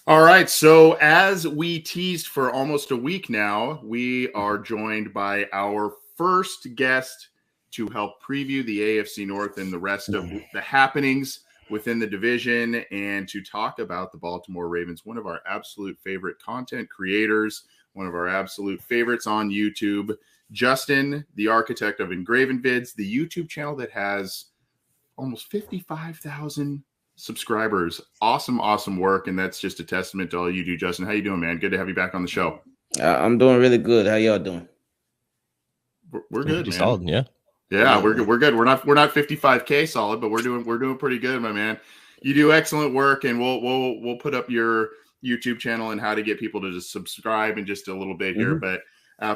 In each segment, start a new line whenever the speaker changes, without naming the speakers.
All right. So, as we teased for almost a week now, we are joined by our first guest to help preview the AFC North and the rest of the happenings within the division and to talk about the Baltimore Ravens, one of our absolute favorite content creators, one of our absolute favorites on YouTube, Justin, the architect of IngravenVids, the YouTube channel that has almost 55,000 subscribers. Awesome work, and that's just a testament to all you do, Justin. How you doing, man? Good to have you back on the show.
I'm doing really good. How y'all doing?
We're good, man.
Solid, yeah.
Yeah, we're good. We're good. We're not 55K solid, but we're doing pretty good, my man. You do excellent work, and we'll put up your YouTube channel and how to get people to just subscribe in just a little bit here. But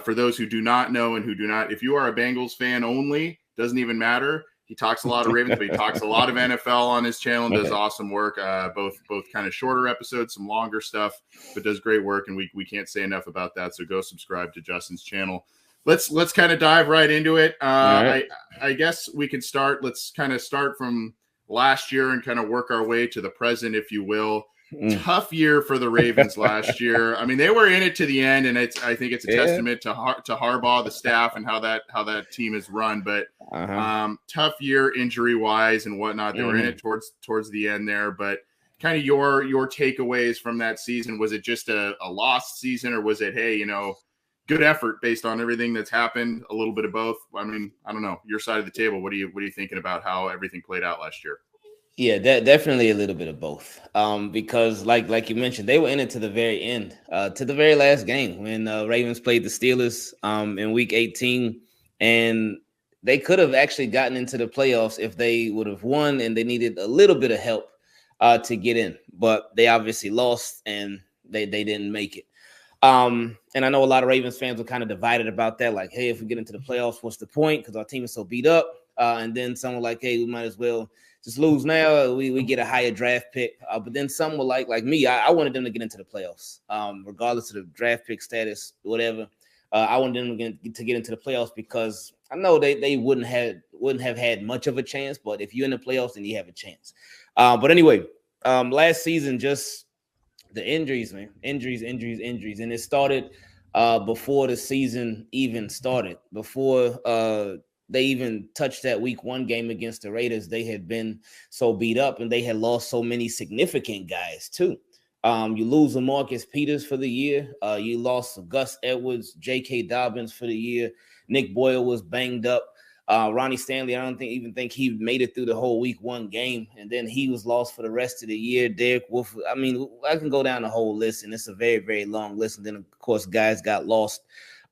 for those who do not know and who do not, if you are a Bengals fan only, doesn't even matter. He talks a lot of Ravens, but he talks a lot of NFL on his channel and does awesome work. Both kind of shorter episodes, some longer stuff, but does great work. And we can't say enough about that. So go subscribe to Justin's channel. Let's kind of dive right into it. I guess we can start. Let's kind of start from last year and kind of work our way to the present, if you will. Tough year for the Ravens last year. I mean, they were in it to the end, and I think it's a testament to Harbaugh, the staff, and how that team is run. But tough year injury wise and whatnot. They were in it towards the end there. But kind of your takeaways from that season, was it just a lost season, or was it, hey, good effort based on everything that's happened? A little bit of both. I mean, I don't know. Your side of the table. What are you thinking about how everything played out last year?
Yeah, definitely a little bit of both. Because like you mentioned, they were in it to the very end, to the very last game when Ravens played the Steelers in Week 18, and they could have actually gotten into the playoffs if they would have won, and they needed a little bit of help to get in, but they obviously lost and they didn't make it. And I know a lot of Ravens fans were kind of divided about that, like, hey, if we get into the playoffs, what's the point? Because our team is so beat up. And then some were like, hey, we might as well just lose now. We get a higher draft pick. But then some were like me. I wanted them to get into the playoffs, regardless of the draft pick status, whatever. I wanted them to get into the playoffs because I know they wouldn't have had much of a chance. But if you're in the playoffs, then you have a chance. But anyway, last season, just the injuries, man. Injuries. And it started before the season even started. Before they even touched that Week 1 game against the Raiders, they had been so beat up, and they had lost so many significant guys too. You lose Marcus Peters for the year. You lost Gus Edwards, J.K. Dobbins for the year. Nick Boyle was banged up. Ronnie Stanley, I don't even think he made it through the whole Week 1 game, and then he was lost for the rest of the year. Derek Wolf, I mean, I can go down the whole list, and it's a very, very long list. And then, of course, guys got lost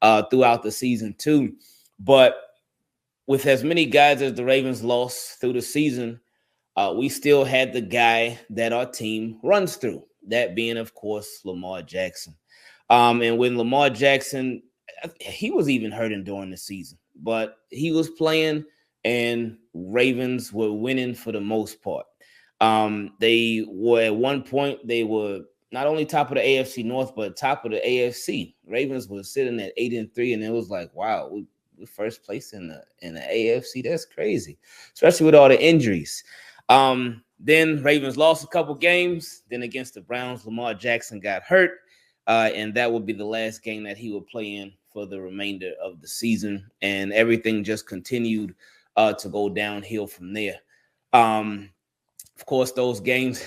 throughout the season too. But with as many guys as the Ravens lost through the season, we still had the guy that our team runs through, that being, of course, Lamar Jackson. And when Lamar Jackson, he was even hurting during the season, but he was playing, and Ravens were winning for the most part. They were at one point, they were not only top of the AFC North, but top of the AFC. Ravens were sitting at 8-3, and it was like, wow, we're first place in the AFC. That's crazy, especially with all the injuries. Then Ravens lost a couple games. Then against the Browns, Lamar Jackson got hurt, and that would be the last game that he would play in for the remainder of the season. And everything just continued to go downhill from there. Of course, those games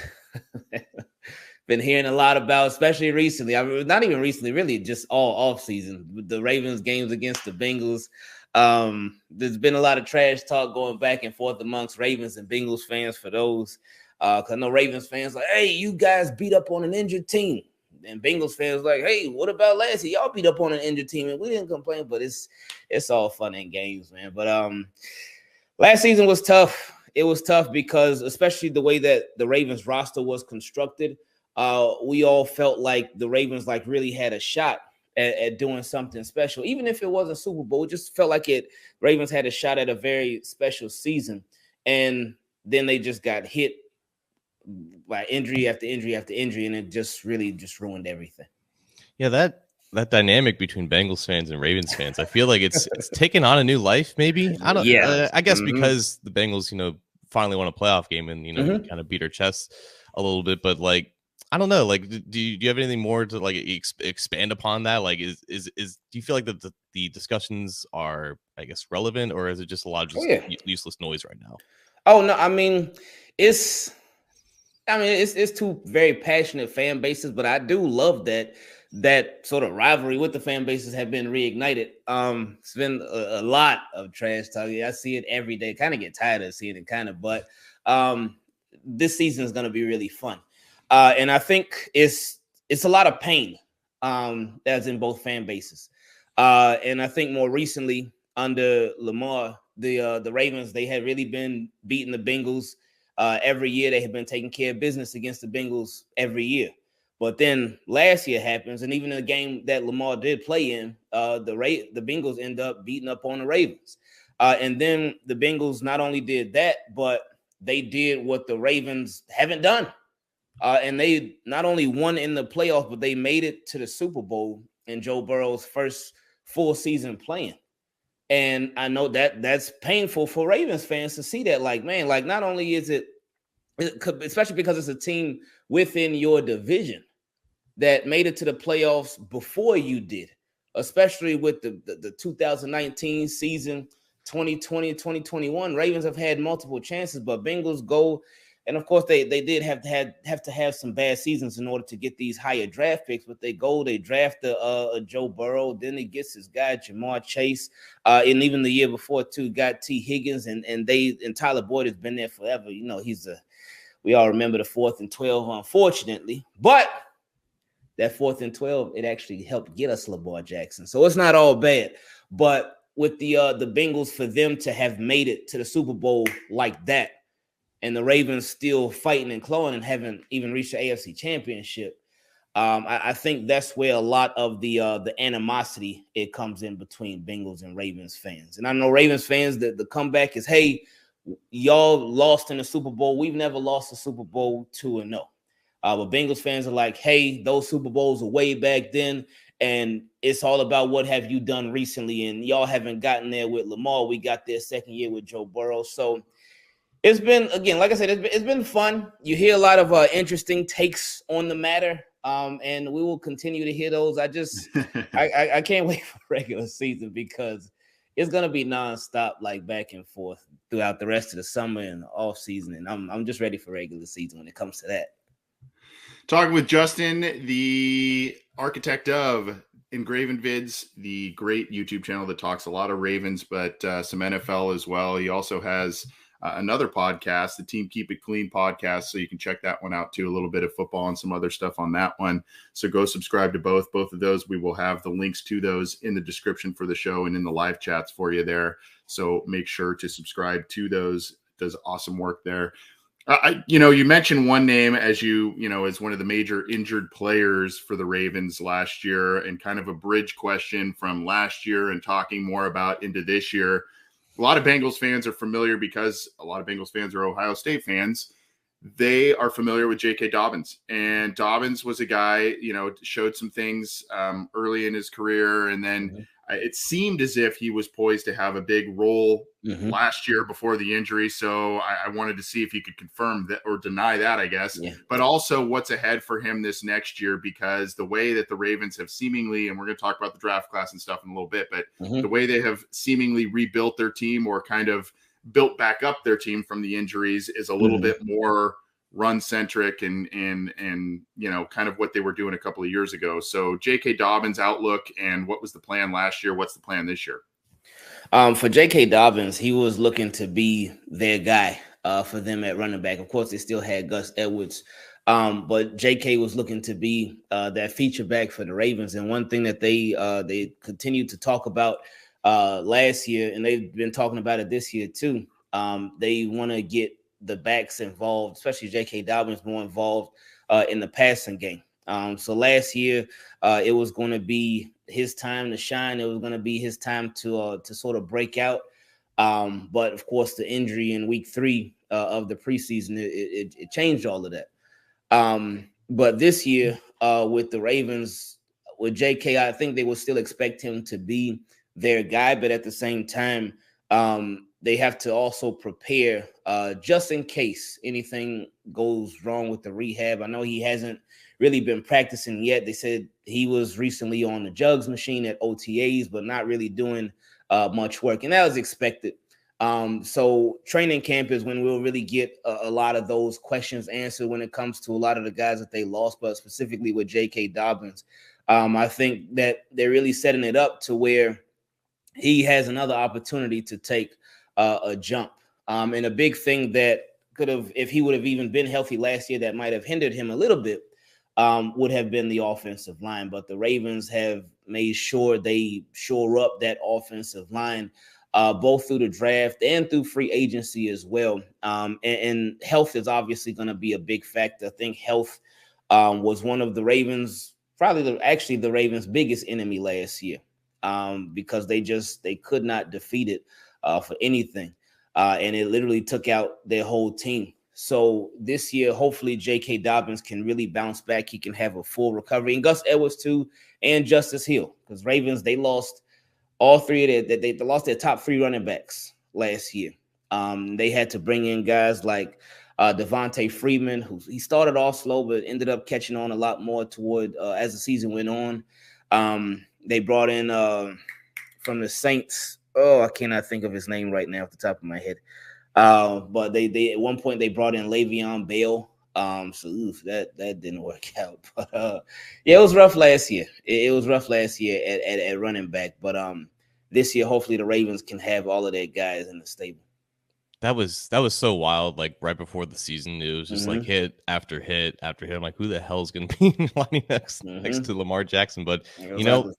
been hearing a lot about, especially recently. I mean, not even recently, really, just all off season. With the Ravens games against the Bengals, there's been a lot of trash talk going back and forth amongst Ravens and Bengals fans for those. Because I know Ravens fans like, hey, you guys beat up on an injured team. And Bengals fans like, hey, what about last year? Y'all beat up on an injured team, and we didn't complain. But it's all fun and games, man. But last season was tough. It was tough because, especially the way that the Ravens roster was constructed, we all felt like the Ravens really had a shot at doing something special. Even if it wasn't Super Bowl, it just felt like Ravens had a shot at a very special season. And then they just got hit by injury after injury after injury, and it just really just ruined everything.
Yeah, that dynamic between Bengals fans and Ravens fans, I feel like it's taken on a new life, maybe. I don't. Yeah, I guess because the Bengals, finally won a playoff game and kind of beat our chests a little bit, but I don't know. Like, do you have anything more to like expand upon that? Like, is do you feel like the discussions are, I guess, relevant, or is it just a lot of just useless noise right now?
Oh no, I mean, it's two very passionate fan bases, but I do love that sort of rivalry with the fan bases have been reignited. It's been a lot of trash talk. I see it every day. Kind of get tired of seeing it, but this season is going to be really fun. And I think it's a lot of pain that's in both fan bases. And I think more recently under Lamar, the Ravens, they had really been beating the Bengals every year. They have been taking care of business against the Bengals every year. But then last year happens, and even in the game that Lamar did play in, the Bengals end up beating up on the Ravens. And then the Bengals not only did that, but they did what the Ravens haven't done. And they not only won in the playoffs, but they made it to the Super Bowl in Joe Burrow's first full season playing. And I know that that's painful for Ravens fans to see that. Like, man, like not only is it, especially because it's a team within your division that made it to the playoffs before you did, especially with the 2019 season, 2020, 2021. Ravens have had multiple chances, but Bengals go. And of course, they did have to have some bad seasons in order to get these higher draft picks. But they draft a Joe Burrow, then he gets his guy Jamar Chase, and even the year before too got T Higgins, and Tyler Boyd has been there forever. You know, we all remember the 4th and 12, unfortunately, but that 4th and 12 it actually helped get us Lamar Jackson, so it's not all bad. But with the Bengals, for them to have made it to the Super Bowl like that, and the Ravens still fighting and clawing and haven't even reached the AFC Championship, I think that's where a lot of the animosity it comes in between Bengals and Ravens fans. And I know Ravens fans that the comeback is, hey, y'all lost in the Super Bowl. We've never lost a Super Bowl 2-0. But Bengals fans are like, hey, those Super Bowls are way back then, and it's all about what have you done recently. And y'all haven't gotten there with Lamar. We got there second year with Joe Burrow. So it's been, again, like I said, it's been fun. You hear a lot of interesting takes on the matter, and we will continue to hear those. I can't wait for regular season because it's gonna be nonstop, like back and forth throughout the rest of the summer and off season. And I'm just ready for regular season when it comes to that.
Talking with Justin, the architect of IngravenVids, the great YouTube channel that talks a lot of Ravens, but some NFL as well. He also has another podcast, the Team Keep It Clean podcast, so you can check that one out too. A little bit of football and some other stuff on that one. So go subscribe to both of those. We will have the links to those in the description for the show and in the live chats for you there. So make sure to subscribe to those. Does awesome work there. You mentioned one name as as one of the major injured players for the Ravens last year, and kind of a bridge question from last year and talking more about into this year. A lot of Bengals fans are familiar because a lot of Bengals fans are Ohio State fans. They are familiar with J.K. Dobbins. And Dobbins was a guy, showed some things early in his career. And then it seemed as if he was poised to have a big role last year before the injury. So I wanted to see if you could confirm that or deny that, I guess. Yeah. But also what's ahead for him this next year, because the way that the Ravens have seemingly, and we're going to talk about the draft class and stuff in a little bit, but the way they have seemingly rebuilt their team or kind of built back up their team from the injuries is a little bit more run centric and kind of what they were doing a couple of years ago. So J.K. Dobbins' outlook and what was the plan last year? What's the plan this year?
For J.K. Dobbins, he was looking to be their guy for them at running back. Of course, they still had Gus Edwards, but J.K. was looking to be that feature back for the Ravens. And one thing that they continued to talk about last year, and they've been talking about it this year too, they want to get the backs involved, especially J.K. Dobbins, more involved in the passing game. So last year, it was going to be his time to shine. It was going to be his time to sort of break out. But of course, the injury in week 3 of the preseason, it changed all of that. But this year, with the Ravens, with J.K., I think they will still expect him to be their guy. But at the same time, they have to also prepare just in case anything goes wrong with the rehab. I know he hasn't really been practicing yet. They said he was recently on the jugs machine at OTAs, but not really doing much work, and that was expected. So training camp is when we'll really get a lot of those questions answered when it comes to a lot of the guys that they lost, but specifically with J.K. Dobbins. I think that they're really setting it up to where he has another opportunity to take a jump. And a big thing that could have, if he would have even been healthy last year, that might have hindered him a little bit, would have been the offensive line. But the Ravens have made sure they shore up that offensive line, both through the draft and through free agency as well. And health is obviously going to be a big factor. I think health was one of the Ravens, actually the Ravens' biggest enemy last year, because they could not defeat it for anything. And it literally took out their whole team. So this year, hopefully J.K. Dobbins can really bounce back. He can have a full recovery. And Gus Edwards too, and Justice Hill. Because Ravens, they lost all three of they lost their top three running backs last year. They had to bring in guys like Devontae Freeman, who he started off slow, but ended up catching on a lot more toward as the season went on. They brought in from the Saints. Oh, I cannot think of his name right now off the top of my head. But they at one point they brought in Le'Veon Bell. So that didn't work out. But yeah, it was rough last year. It was rough last year at running back. But this year, hopefully the Ravens can have all of their guys in the stable.
That was so wild. Like right before the season, it was just like hit after hit after hit. I'm like, who the hell is going to be lining next to Lamar Jackson? But you know,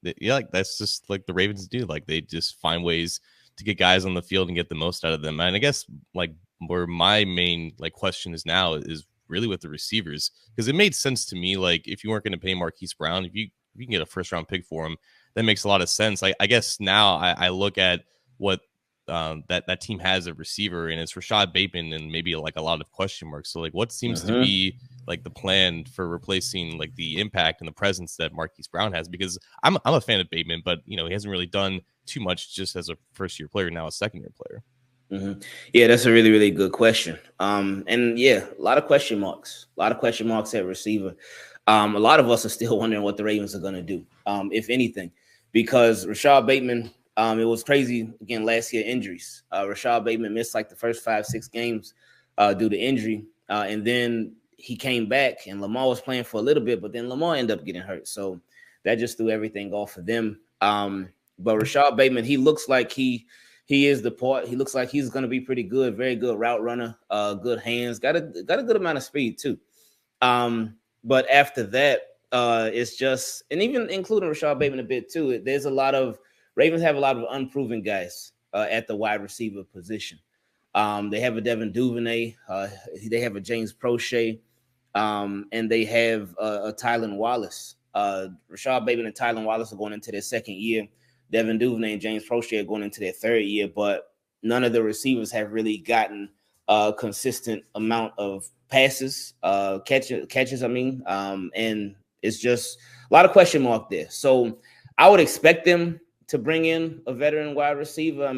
yeah, like that's just like the Ravens do. Like they just find ways to get guys on the field and get the most out of them. And I guess like where my main like question is now is really with the receivers, because it made sense to me. Like if you weren't going to pay Marquise Brown, if you can get a first round pick for him, that makes a lot of sense. I guess now I look at what that team has a receiver, and it's Rashad Bateman and maybe like a lot of question marks. So like what seems to be like the plan for replacing like the impact and the presence that Marquise Brown has? Because I'm a fan of Bateman, but you know, he hasn't really done too much just as a first year player, now a second year player.
Yeah, that's a really, really good question. And yeah, a lot of question marks at receiver. A lot of us are still wondering what the Ravens are going to do, if anything, because Rashad Bateman, it was crazy again last year, injuries. Rashad Bateman missed like the first 5-6 games due to injury. And then he came back and Lamar was playing for a little bit, but then Lamar ended up getting hurt. So that just threw everything off for them. But Rashad Bateman, he looks like he is the part. He looks like he's going to be pretty good, very good route runner, good hands, got a good amount of speed too. But after that, it's just, and even including Rashad Bateman a bit too, there's a lot of, Ravens have a lot of unproven guys at the wide receiver position. They have a Devin Duvernay, they have a James Prochet, and they have a Tylan Wallace. Rashad Bateman and Tylan Wallace are going into their second year. Devin Duvernay and James Prochet are going into their third year, but none of the receivers have really gotten a consistent amount of passes, catches. And it's just a lot of question mark there. So I would expect them to bring in a veteran wide receiver.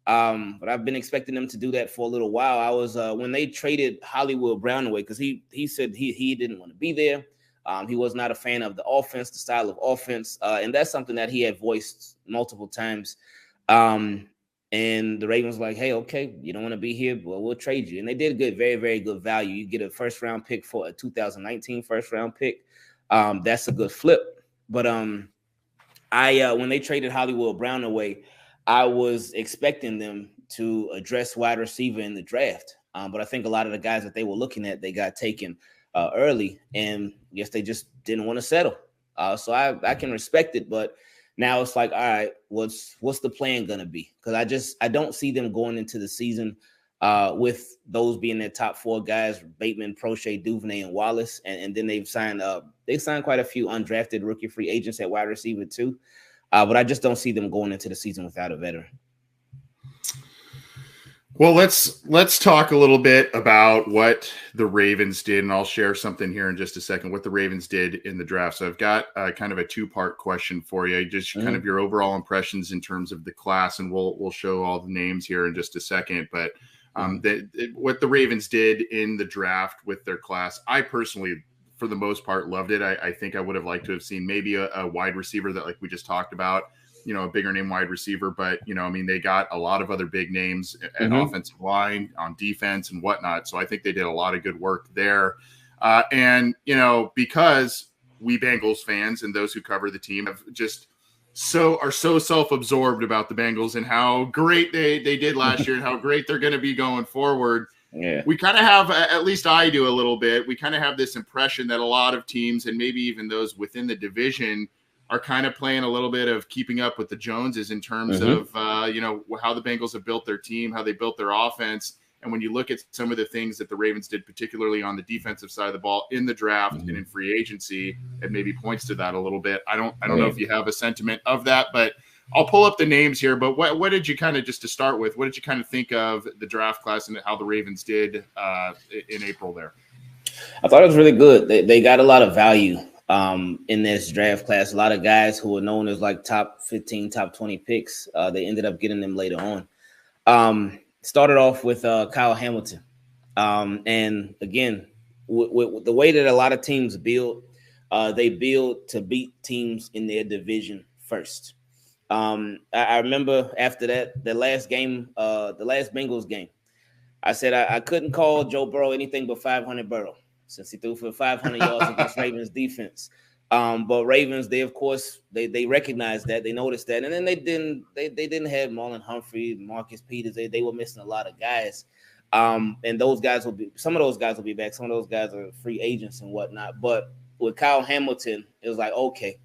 But I've been expecting them to do that for a little while. I was when they traded Hollywood Brown away, because he said he didn't want to be there. He was not a fan of the offense, the style of offense. And that's something that he had voiced multiple times. And the Ravens were like, hey, okay, you don't want to be here, well, we'll trade you. And they did good, very, very good value. You get a first round pick for a 2019 first round pick. That's a good flip. But when they traded Hollywood Brown away, I was expecting them to address wide receiver in the draft. But I think a lot of the guys that they were looking at, they got taken early, and I guess they just didn't want to settle. So I can respect it, but now it's like, all right, what's the plan going to be? Because I don't see them going into the season with those being their top four guys: Bateman, Prochet, Duvernay, and Wallace. And then they've signed quite a few undrafted rookie free agents at wide receiver too. But I just don't see them going into the season without a veteran.
Well, let's talk a little bit about what the Ravens did, and I'll share something here in just a second. What the Ravens did in the draft. So I've got kind of a two-part question for you, just kind of your overall impressions in terms of the class, and we'll show all the names here in just a second. But what the Ravens did in the draft with their class, I personally, for the most part, loved it. I think I would have liked to have seen maybe a wide receiver that, like we just talked about, a bigger name wide receiver, but they got a lot of other big names at offensive line, on defense and whatnot. So I think they did a lot of good work there. And because we Bengals fans and those who cover the team are so self-absorbed about the Bengals and how great they did last year and how great they're going to be going forward.
Yeah.
We kind of have, at least I do a little bit, we kind of have this impression that a lot of teams, and maybe even those within the division, are kind of playing a little bit of keeping up with the Joneses in terms of, how the Bengals have built their team, how they built their offense. And when you look at some of the things that the Ravens did, particularly on the defensive side of the ball in the draft and in free agency, it maybe points to that a little bit. I don't know if you have a sentiment of that, but I'll pull up the names here. But what did you kind of, just to start with, what did you kind of think of the draft class and how the Ravens did in April there?
I thought it was really good. They got a lot of value in this draft class. A lot of guys who were known as like top 15, top 20 picks. They ended up getting them later on. Started off with Kyle Hamilton. And again, with the way that a lot of teams build, they build to beat teams in their division first. I remember after the last game, the last Bengals game, I said I couldn't call Joe Burrow anything but 500 Burrow, since he threw for 500 yards against Ravens defense. But Ravens, they of course they recognized that, they noticed that, and then they didn't have Marlon Humphrey, Marcus Peters. They were missing a lot of guys, and some of those guys will be back. Some of those guys are free agents and whatnot. But with Kyle Hamilton, it was like, okay,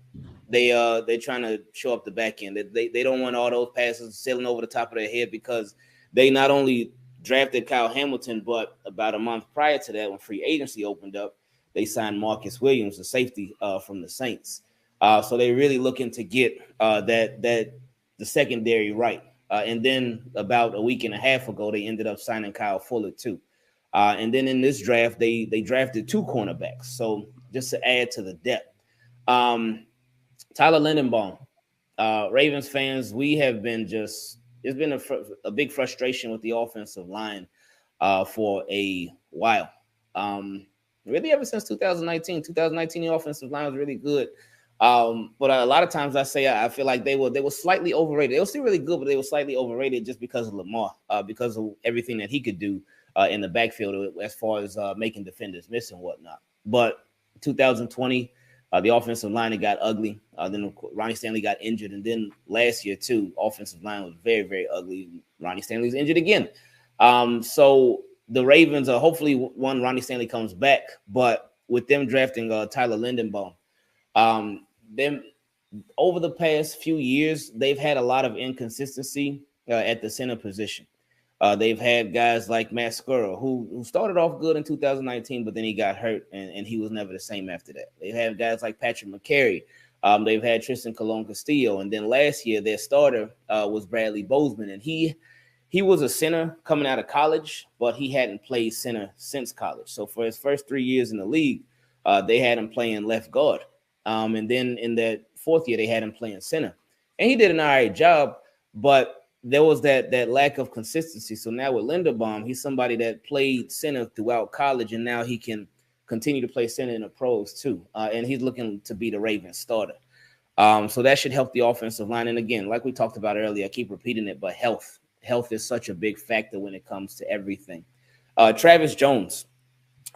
they're trying to show up the back end. They don't want all those passes sailing over the top of their head, because they not only drafted Kyle Hamilton, but about a month prior to that, when free agency opened up, they signed Marcus Williams, the safety from the Saints. So they're really looking to get the secondary right. And then about a week and a half ago, they ended up signing Kyle Fuller too. And then in this draft, they drafted 2 cornerbacks. So just to add to the depth, Tyler Lindenbaum, Ravens fans, we have been it's been a big frustration with the offensive line for a while. Really ever since 2019. 2019, the offensive line was really good. But a lot of times I feel like they were slightly overrated. They were still really good, but they were slightly overrated just because of Lamar, because of everything that he could do in the backfield as far as making defenders miss and whatnot. But 2020, the offensive line, it got ugly. Then Ronnie Stanley got injured. And then last year, too, offensive line was very, very ugly. Ronnie Stanley's injured again. So the Ravens are hopefully Ronnie Stanley comes back. But with them drafting Tyler Lindenbaum, them over the past few years, they've had a lot of inconsistency at the center position. They've had guys like Matt Skura, who started off good in 2019, but then he got hurt, and he was never the same after that. They've had guys like Patrick McCary. They've had Tristan Colon-Castillo. And then last year, their starter was Bradley Bozeman, and he was a center coming out of college, but he hadn't played center since college. So for his first 3 years in the league, they had him playing left guard. And then in that 4th year, they had him playing center. And he did an all right job, but there was that lack of consistency. So now with Linderbaum, he's somebody that played center throughout college, and now he can continue to play center in the pros too. And he's looking to be the Ravens starter. So that should help the offensive line. And again, like we talked about earlier, I keep repeating it, but health is such a big factor when it comes to everything. Travis Jones.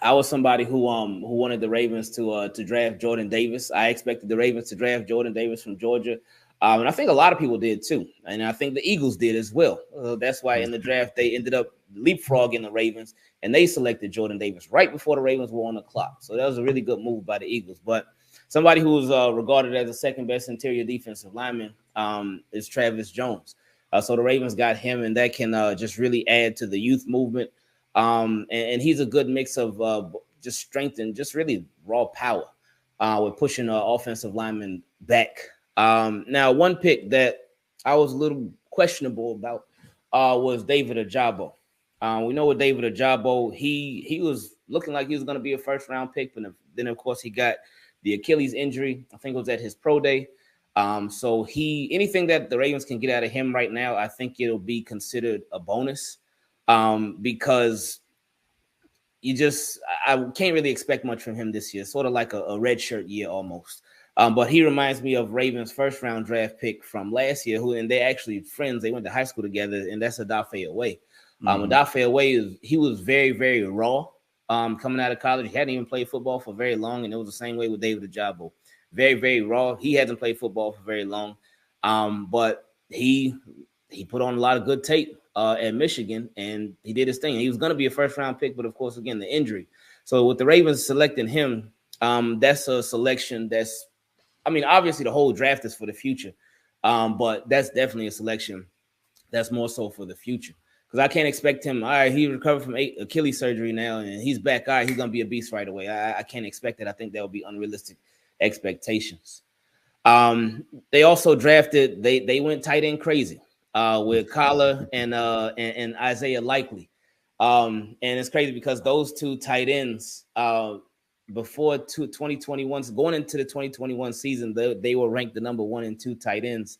I was somebody who wanted the Ravens to draft Jordan Davis. I expected the Ravens to draft Jordan Davis from Georgia. And I think a lot of people did too. And I think the Eagles did as well. That's why in the draft, they ended up leapfrogging the Ravens, and they selected Jordan Davis right before the Ravens were on the clock. So that was a really good move by the Eagles. But somebody who was regarded as the second best interior defensive lineman is Travis Jones. So the Ravens got him, and that can just really add to the youth movement. And he's a good mix of just strength and just really raw power with pushing offensive linemen back. Now, one pick that I was a little questionable about was David Ojabo. We know with David Ojabo, he was looking like he was going to be a first round pick, but then of course he got the Achilles injury. I think it was at his pro day. So anything that the Ravens can get out of him right now, I think it'll be considered a bonus, because I can't really expect much from him this year. Sort of like a redshirt year almost. But he reminds me of Ravens' first round draft pick from last year, and they're actually friends. They went to high school together, and that's Odafe Away. Odafe Away he was very, very raw coming out of college. He hadn't even played football for very long, and it was the same way with David Ojabo. Very, very raw. He hasn't played football for very long, but he put on a lot of good tape at Michigan, and he did his thing. He was going to be a first-round pick, but of course, again, the injury. So with the Ravens selecting him, that's a selection that's, I mean, obviously the whole draft is for the future, but that's definitely a selection that's more so for the future. Because I can't expect him, all right, he recovered from Achilles surgery now, and he's back. All right, he's going to be a beast right away. I can't expect it. I think that would be unrealistic expectations. They also drafted, they went tight end crazy with Kyler and Isaiah Likely. And it's crazy because those two tight ends before 2021, going into the 2021 season, they were ranked the number 1 and 2 tight ends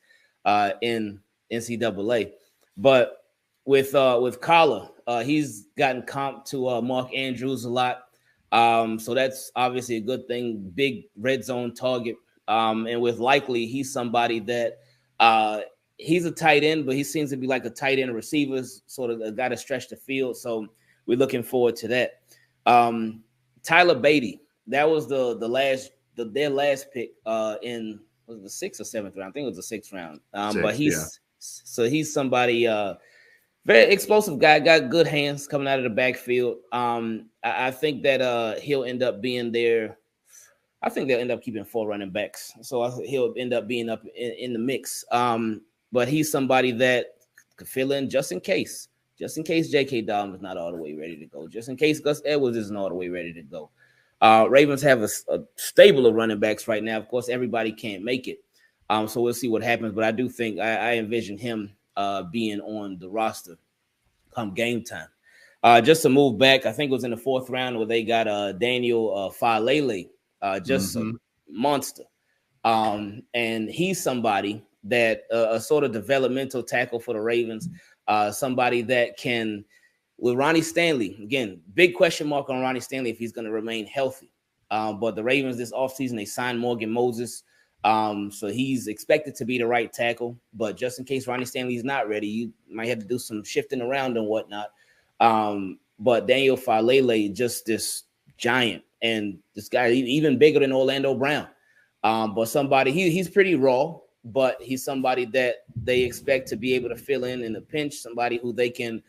in NCAA. But with Kyler, he's gotten comped to Mark Andrews a lot. So that's obviously a good thing. Big red zone target. And with Likely, he's somebody that he's a tight end, but he seems to be like a tight end receiver, sort of a guy to stretch the field. So we're looking forward to that. Tyler Beatty, that was their last pick in, was it the 6th or 7th round? I think it was the 6th round. But he's somebody very explosive guy, got good hands coming out of the backfield. I think that he'll end up being there. I think they'll end up keeping 4 running backs. So he'll end up being up in the mix. But he's somebody that could fill in just in case J.K. Dobbins is not all the way ready to go, just in case Gus Edwards isn't all the way ready to go. Ravens have a stable of running backs right now. Of course, everybody can't make it. So we'll see what happens. But I do think I envision him being on the roster come game time. Just to move back, I think it was in the 4th round where they got Daniel Falele, just a monster. And he's somebody that a sort of developmental tackle for the Ravens, somebody that can, with Ronnie Stanley, again, big question mark on Ronnie Stanley if he's going to remain healthy. But the Ravens this offseason, they signed Morgan Moses. So he's expected to be the right tackle, but just in case Ronnie Stanley's not ready, you might have to do some shifting around and whatnot. But Daniel Falele, just this giant, and this guy even bigger than Orlando Brown. But somebody, he's pretty raw, but he's somebody that they expect to be able to fill in a pinch, somebody who they can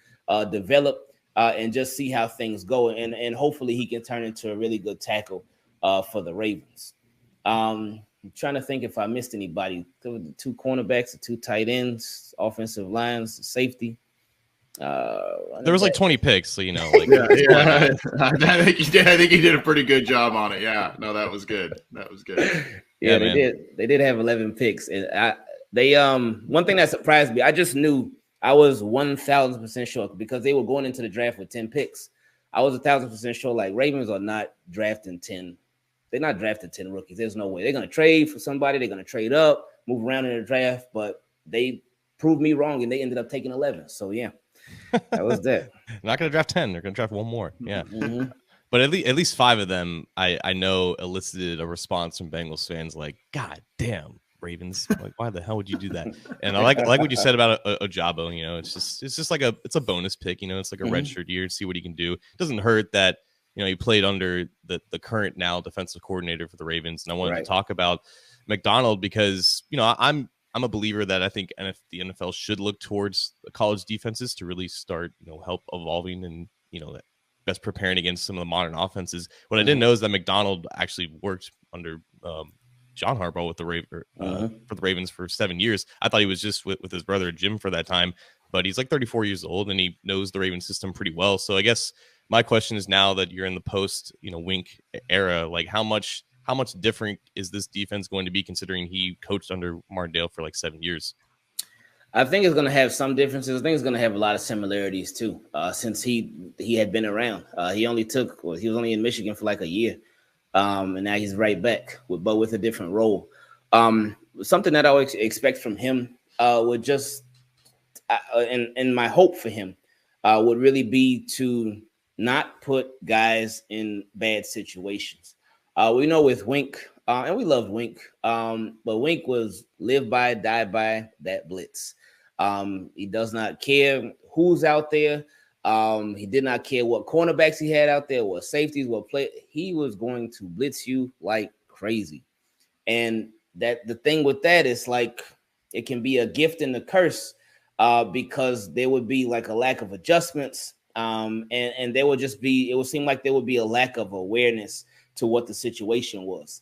develop and just see how things go. And hopefully he can turn into a really good tackle for the Ravens. I'm trying to think if I missed anybody. There were the 2 cornerbacks, the 2 tight ends, offensive lines, safety.
There was like 20 picks, so like
yeah. I think you did a pretty good job on it. Yeah, no, that was good.
Yeah, they did. They did have 11 picks, and they one thing that surprised me, I just knew I was 1,000% sure because they were going into the draft with 10 picks. I was 1,000% sure like Ravens are not drafting 10. They're not drafting 10 rookies. There's no way. They're going to trade for somebody. They're going to trade up, move around in the draft, but they proved me wrong, and they ended up taking 11. So, yeah, that was that.
Not going to draft 10. They're going to draft 1 more. Yeah.
Mm-hmm.
But at least 5 of them, I know, elicited a response from Bengals fans like, God damn, Ravens, like, why the hell would you do that? And I like what you said about Ojabo. It's just like it's a bonus pick. It's like a redshirt year to see what he can do. It doesn't hurt that he played under the current now defensive coordinator for the Ravens. And I wanted to talk about McDonald because I'm a believer that I think the NFL should look towards the college defenses to really start help evolving and best preparing against some of the modern offenses. What I didn't know is that McDonald actually worked under John Harbaugh with for the Ravens for 7 years. I thought he was just with his brother Jim for that time, but he's like 34 years old and he knows the Ravens system pretty well. So I guess my question is, now that you're in the post Wink era, like how much different is this defense going to be considering he coached under Martindale for like 7 years?
I think it's going to have some differences. I think it's going to have a lot of similarities too. Since he had been around, he was only in Michigan for like a year, and now he's right back but with a different role. Something that I would expect from him would just, and my hope for him would really be to not put guys in bad situations. We know with Wink, and we love Wink, but Wink was live by, die by that blitz. He does not care who's out there. He did not care what cornerbacks he had out there, what safeties, what play. He was going to blitz you like crazy. And that the thing with that is like it can be a gift and a curse because there would be like a lack of adjustments. And there would just be, it would seem like there would be a lack of awareness to what the situation was.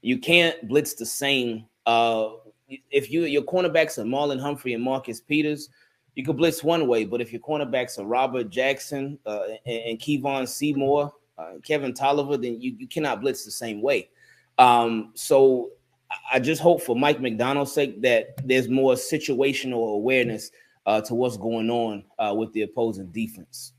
You can't blitz the same. If your cornerbacks are Marlon Humphrey and Marcus Peters, you could blitz one way, but if your cornerbacks are Robert Jackson and Kevon Seymour, Kevin Tolliver, then you cannot blitz the same way. So I just hope for Mike McDonald's sake that there's more situational awareness to what's going on with the opposing defense.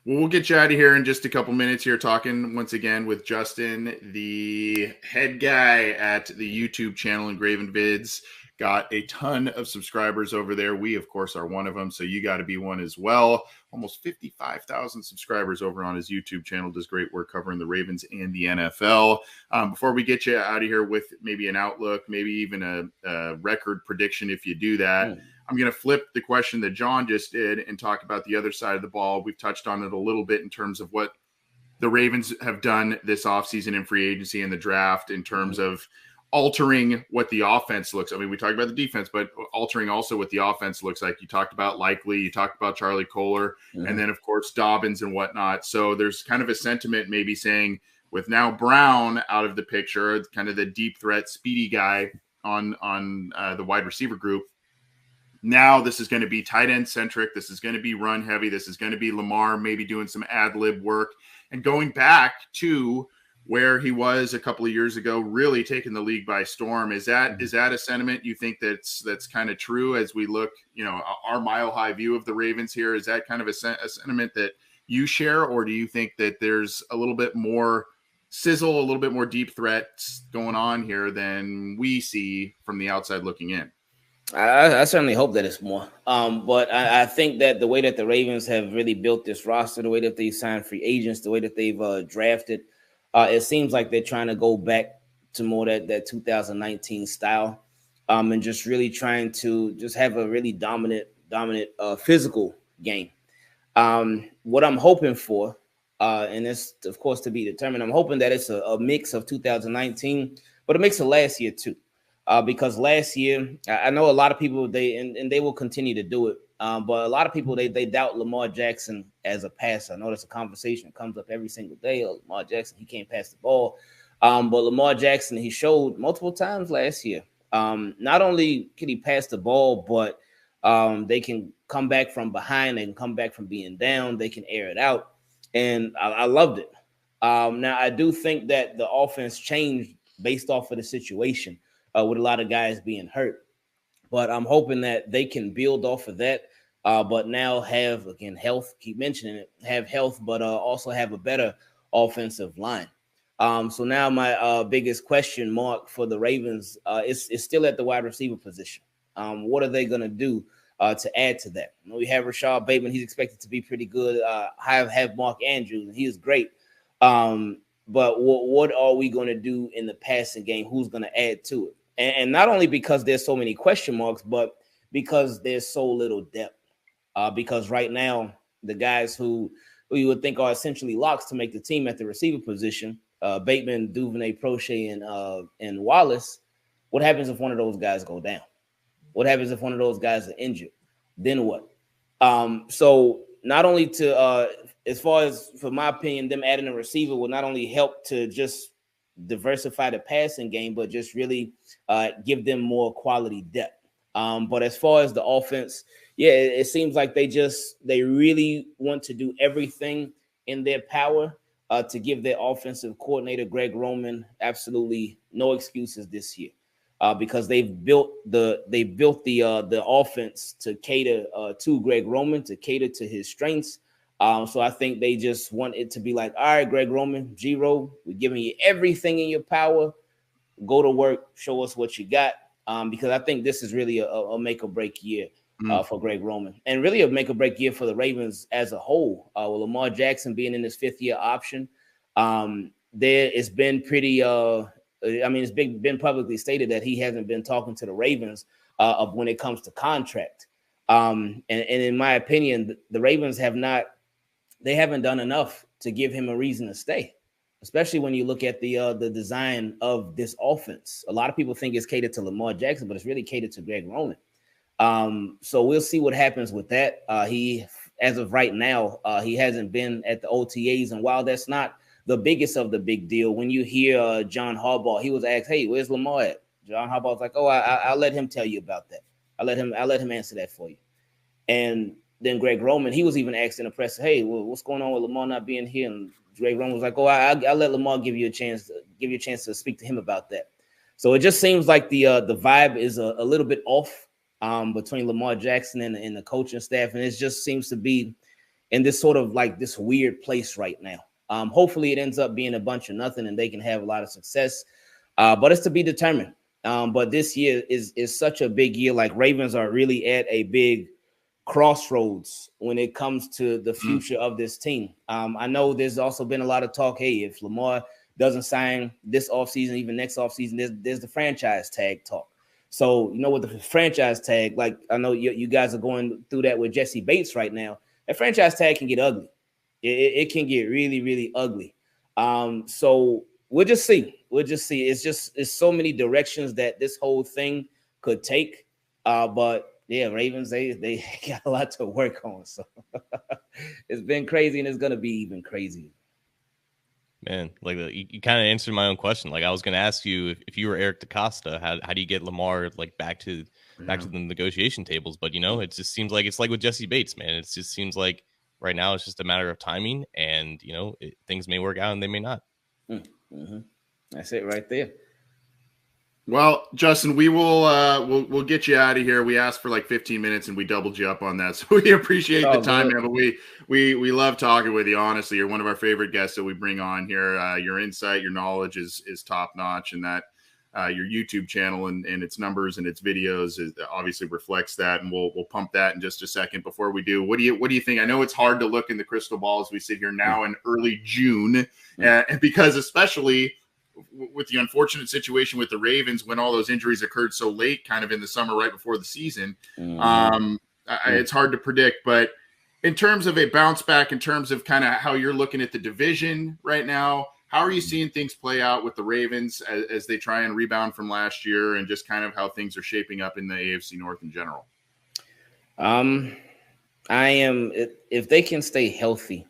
Well, we'll get you out of here in just a couple minutes here, talking once again with Justin, the head guy at the YouTube channel IngravenVids. Got a ton of subscribers over there. We, of course, are one of them, so you got to be one as well. Almost 55,000 subscribers over on his YouTube channel. Does great work covering the Ravens and the NFL. Before we get you out of here with maybe an outlook, maybe even a record prediction if you do that, I'm going to flip the question that John just did and talk about the other side of the ball. We've touched on it a little bit in terms of what the Ravens have done this offseason in free agency and the draft in terms of altering what the offense looks. I mean, we talked about the defense, but altering also what the offense looks like. You talked about Likely, you talked about Charlie Kohler, and then, of course, Dobbins and whatnot. So there's kind of a sentiment maybe saying with now Brown out of the picture, kind of the deep threat, speedy guy on the wide receiver group, now this is going to be tight end centric. This is going to be run heavy. This is going to be Lamar maybe doing some ad lib work and going back to where he was a couple of years ago, really taking the league by storm. Is that a sentiment you think that's kind of true as we look, our mile high view of the Ravens here? Is that kind of a sentiment that you share, or do you think that there's a little bit more sizzle, a little bit more deep threats going on here than we see from the outside looking in?
I certainly hope that it's more. But I think that the way that the Ravens have really built this roster, the way that they signed free agents, the way that they've drafted, it seems like they're trying to go back to more that 2019 style, and just really trying to just have a really dominant physical game. What I'm hoping for, and it's of course to be determined, I'm hoping that it's a mix of 2019, but a mix of last year too. Because last year, I know a lot of people, they will continue to do it. But a lot of people, they doubt Lamar Jackson as a passer. I know that's a conversation that comes up every single day. Oh, Lamar Jackson, he can't pass the ball. But Lamar Jackson, he showed multiple times last year. Not only can he pass the ball, but they can come back from behind. They can come back from being down. They can air it out. And I loved it. Now, I do think that the offense changed based off of the situation. With a lot of guys being hurt. But I'm hoping that they can build off of that, but now have, again, health, keep mentioning it, have health, but also have a better offensive line. So now my biggest question mark for the Ravens is still at the wide receiver position. What are they going to do to add to that? We have Rashad Bateman. He's expected to be pretty good. I have Mark Andrews, and he is great. But what are we going to do in the passing game? Who's going to add to it? And not only because there's so many question marks, but because there's so little depth. Because right now, the guys who you would think are essentially locks to make the team at the receiver position, Bateman, Duvernay, Prochet, and Wallace, what happens if one of those guys go down? What happens if one of those guys are injured? Then what? So not only to, as far as, for my opinion, them adding a receiver will not only help to just diversify the passing game, but just really give them more quality depth. But as far as the offense, it seems like they really want to do everything in their power to give their offensive coordinator, Greg Roman, absolutely no excuses this year. because they've built the offense to cater to Greg Roman, to cater to his strengths. So I think they just want it to be like, all right, Greg Roman, G-Ro, we're giving you everything in your power. Go to work, show us what you got. Because I think this is really a make or break year for Greg Roman, and really a make or break year for the Ravens as a whole. With Lamar Jackson being in his 5th year option, it's been pretty. It's been publicly stated that he hasn't been talking to the Ravens of when it comes to contract. And in my opinion, the Ravens haven't done enough to give him a reason to stay, especially when you look at the design of this offense. A lot of people think it's catered to Lamar Jackson, but it's really catered to Greg Roman. So we'll see what happens with that. He, as of right now, he hasn't been at the OTAs, and while that's not the biggest of the big deal, when you hear John Harbaugh, he was asked, "Hey, where's Lamar at?" John Harbaugh's like, "Oh, I'll let him tell you about that. I'll let him answer that for you." And then Greg Roman, he was even asked in the press, "Hey, what's going on with Lamar not being here?" And Greg Roman was like, "Oh, I'll let Lamar give you a chance to speak to him about that." So it just seems like the vibe is a little bit off between Lamar Jackson and the coaching staff, and it just seems to be in this sort of like this weird place right now. Hopefully it ends up being a bunch of nothing and they can have a lot of success, but it's to be determined. But this year is such a big year. Like, Ravens are really at a big crossroads when it comes to the future of this team. I know there's also been a lot of talk, hey, if Lamar doesn't sign this offseason, even next offseason, there's the franchise tag talk. So, with the franchise tag, like, I know you guys are going through that with Jesse Bates right now. That franchise tag can get ugly. It can get really, really ugly. So we'll just see. It's so many directions that this whole thing could take. But yeah, Ravens, they got a lot to work on. So it's been crazy, and it's gonna be even crazier.
Man, like, you kind of answered my own question. Like, I was going to ask you if you were Eric DaCosta, how do you get Lamar like back to the negotiation tables? But it just seems like it's like with Jesse Bates, man. It just seems like right now it's just a matter of timing, and things may work out and they may not.
Mm-hmm. That's it right there.
Well, Justin, we will we'll get you out of here. We asked for like 15 minutes and we doubled you up on that. So we appreciate the time, man. But we love talking with you. Honestly, you're one of our favorite guests that we bring on here. Your insight, your knowledge is top notch, and that your YouTube channel and its numbers and its videos obviously reflects that. And we'll pump that in just a second. Before we do, what do you think? I know it's hard to look in the crystal ball as we sit here now in early June, and because especially with the unfortunate situation with the Ravens when all those injuries occurred so late, kind of in the summer, right before the season, it's hard to predict. But in terms of a bounce back, in terms of kind of how you're looking at the division right now, how are you seeing things play out with the Ravens as they try and rebound from last year, and just kind of how things are shaping up in the AFC North in general?
If they can stay healthy,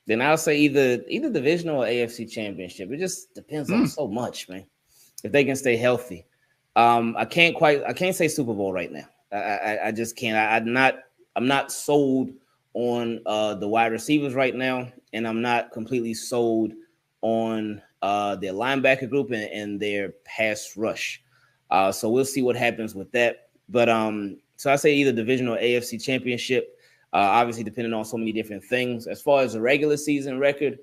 then I'll say either divisional or AFC championship. It just depends on so much, man. If they can stay healthy, I can't say Super Bowl right now. I just can't. I'm not sold on the wide receivers right now, and I'm not completely sold on their linebacker group and their pass rush. So we'll see what happens with that. But so I say either divisional or AFC championship. Obviously, depending on so many different things. As far as the regular season record,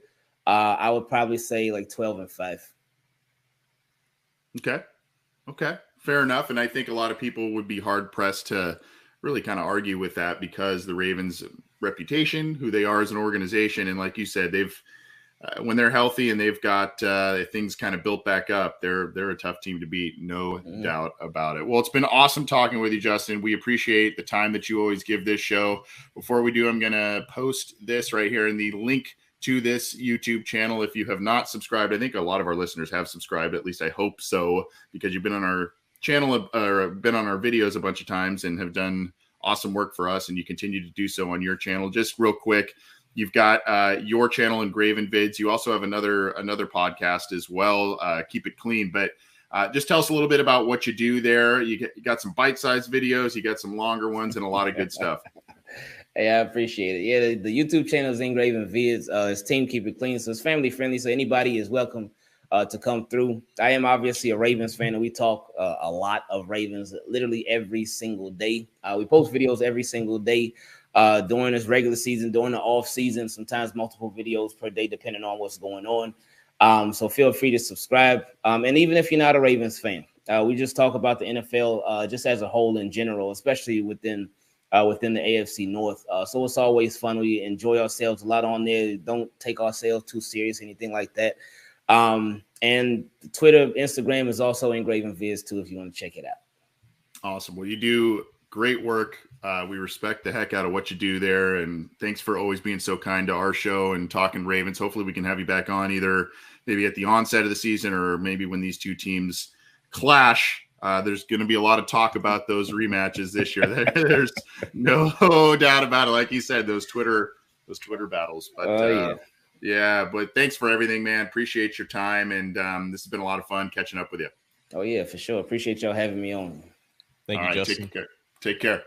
I would probably say like 12-5.
Okay. Fair enough. And I think a lot of people would be hard pressed to really kind of argue with that, because the Ravens' reputation, who they are as an organization, and like you said, they've when they're healthy and they've got things kind of built back up, they're a tough team to beat, no doubt about it. Well, it's been awesome talking with you, Justin. We appreciate the time that you always give this show. Before we do, I'm going to post this right here in the link to this YouTube channel. If you have not subscribed, I think a lot of our listeners have subscribed, at least I hope so, because you've been on our channel or been on our videos a bunch of times and have done awesome work for us, and you continue to do so on your channel. Just real quick, you've got your channel, IngravenVids. You also have another podcast as well, Keep It Clean. But just tell us a little bit about what you do there. You got some bite-sized videos, you got some longer ones, and a lot of good stuff.
Hey, I appreciate it. Yeah, the YouTube channel is IngravenVids. It's Team Keep It Clean, so it's family friendly. So anybody is welcome to come through. I am obviously a Ravens fan, and we talk a lot of Ravens literally every single day. We post videos every single day during this regular season, during the off season, sometimes multiple videos per day, depending on what's going on. So feel free to subscribe. And even if you're not a Ravens fan, we just talk about the NFL just as a whole in general, especially within the AFC North. So it's always fun. We enjoy ourselves a lot on there. Don't take ourselves too serious, anything like that. And Twitter, Instagram is also IngravenVids too, if you want to check it out.
Awesome. Well, you do great work. We respect the heck out of what you do there. And thanks for always being so kind to our show and talking Ravens. Hopefully we can have you back on either maybe at the onset of the season or maybe when these two teams clash. There's going to be a lot of talk about those rematches this year. There's no doubt about it. Like you said, those Twitter battles. But but thanks for everything, man. Appreciate your time. And this has been a lot of fun catching up with you.
Oh, yeah, for sure. Appreciate y'all having me on.
Thank you, Justin.
Take care.